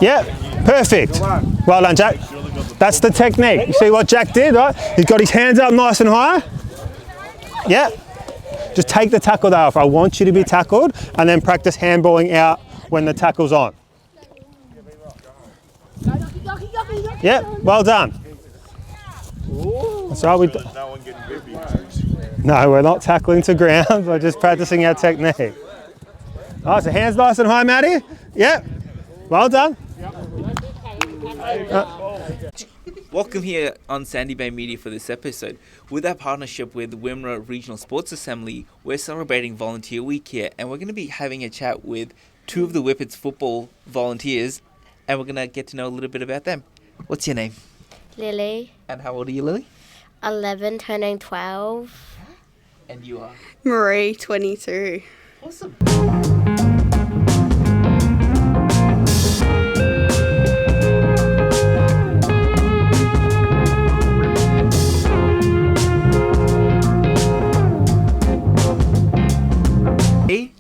Yeah, perfect. Well done, Jack. That's the technique. You see what Jack did, right? He's got his hands up nice and high. Yeah. Just take the tackle there off. I want you to be tackled and then practice handballing out when the tackle's on. Yeah, well done. That's right. No, we're not tackling to ground. We're just practicing our technique. All right, so hands nice and high, Maddie. Yeah, well done. Welcome here on Sandy Bay Media for this episode. With our partnership with Wimmera Regional Sports Assembly, we're celebrating Volunteer Week here, and we're going to be having a chat with two of the Whippets football volunteers, and we're going to get to know a little bit about them. What's your name? Lily. And how old are you, Lily? 11, turning 12. And you are? Marie, 22. Awesome.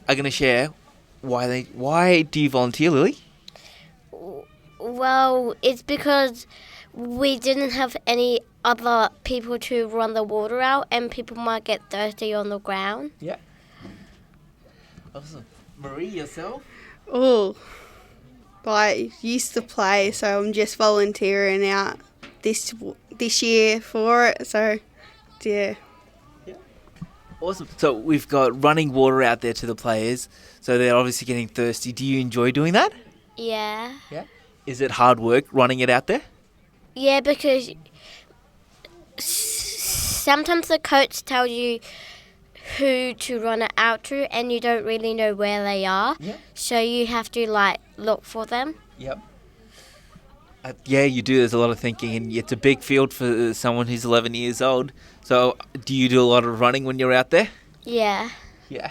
Are going to share why do you volunteer, Lily? Well, it's because we didn't have any other people to run the water out, and people might get thirsty on the ground. Yeah. Awesome. Marie, yourself? Oh, I used to play, so I'm just volunteering out this year for it. So, yeah. Awesome. So we've got running water out there to the players, so they're obviously getting thirsty. Do you enjoy doing that? Yeah. Yeah. Is it hard work running it out there? Yeah, because sometimes the coach tells you who to run it out to, and you don't really know where they are. Yeah. So you have to look for them. Yep. Yeah, you do. There's a lot of thinking, and it's a big field for someone who's 11 years old. So do you do a lot of running when you're out there? Yeah. Yeah.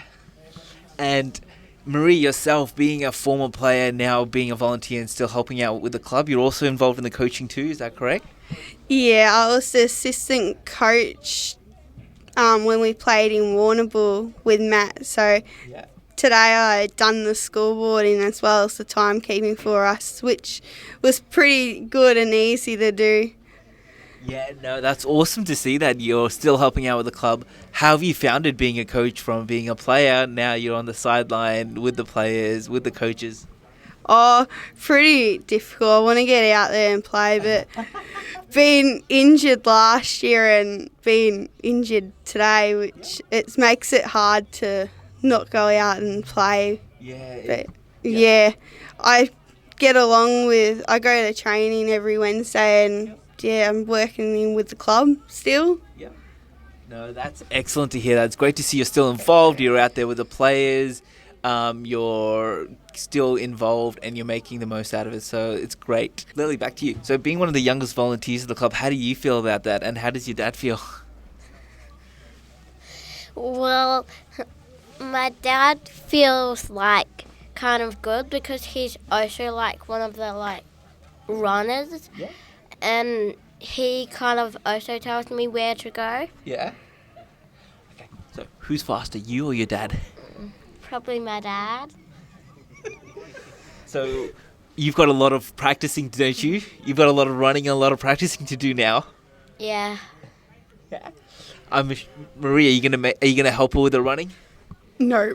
And Marie, yourself, being a former player, now being a volunteer and still helping out with the club, you're also involved in the coaching too, is that correct? Yeah, I was the assistant coach when we played in Warrnambool with Matt. So yeah. Today I done the scoreboarding as well as the timekeeping for us, which was pretty good and easy to do. Yeah, no, that's awesome to see that you're still helping out with the club. How have you found it being a coach from being a player? Now you're on the sideline with the players, with the coaches. Oh, pretty difficult. I want to get out there and play, but being injured last year and being injured today, which it makes it hard to not go out and play. Yeah. But yeah, I go to training every Wednesday and yeah, I'm working in with the club still. Yeah. No, that's excellent to hear. That's great to see you're still involved. You're out there with the players. You're still involved and you're making the most out of it. So it's great. Lily, back to you. So being one of the youngest volunteers of the club, how do you feel about that? And how does your dad feel? Well, my dad feels kind of good because he's also one of the runners. Yeah. And he kind of also tells me where to go. Yeah. Okay. So who's faster, you or your dad? Probably my dad. So you've got a lot of practicing, don't you? You've got a lot of running and a lot of practicing to do now. Yeah. Yeah. Maria, are you gonna help her with the running? No.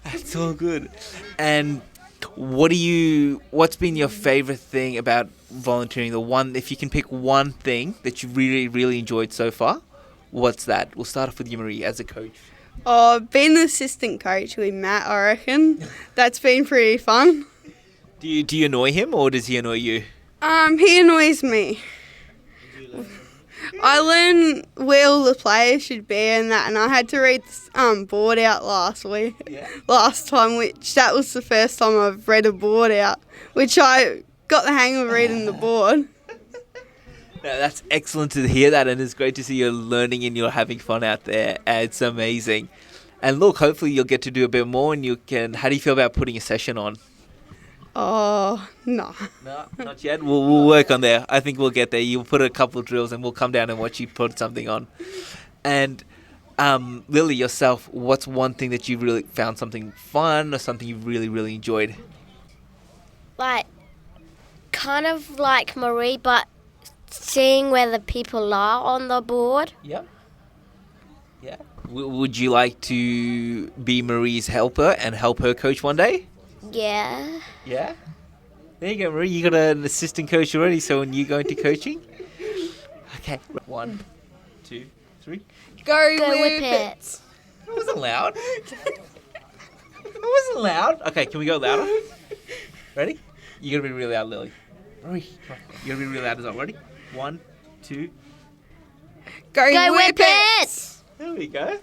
That's all good. And what's been your favorite thing about volunteering? If you can pick one thing that you really, really enjoyed so far, what's that? We'll start off with you, Marie, as a coach. Oh, being the assistant coach with Matt, I reckon. That's been pretty fun. Do you annoy him or does he annoy you? He annoys me. I learned where all the players should be and that, and I had to read this board out last time, which that was the first time I've read a board out, which I got the hang of reading the board. No, that's excellent to hear that, and it's great to see you're learning and you're having fun out there. It's amazing. And look, hopefully you'll get to do a bit more and you can... How do you feel about putting a session on? Oh, no. No, not yet. We'll work on there. I think we'll get there. You'll put a couple of drills and we'll come down and watch you put something on. And Lily, yourself, what's one thing that you really found something fun or something you really, really enjoyed? Like, kind of like Marie, but seeing where the people are on the board. Yep. Yeah. Would you like to be Marie's helper and help her coach one day? Yeah. Yeah. There you go, Marie. You got an assistant coach already, so when you go into coaching? Okay. 1, 2, 3. Go, Go Whip Whippets. That wasn't loud. That wasn't loud. Okay, can we go louder? Ready? You gotta be really loud, Lily. Marie, come on. You gotta be really loud as well. Ready? 1, 2. Go, Go Whip Whippets! There we go.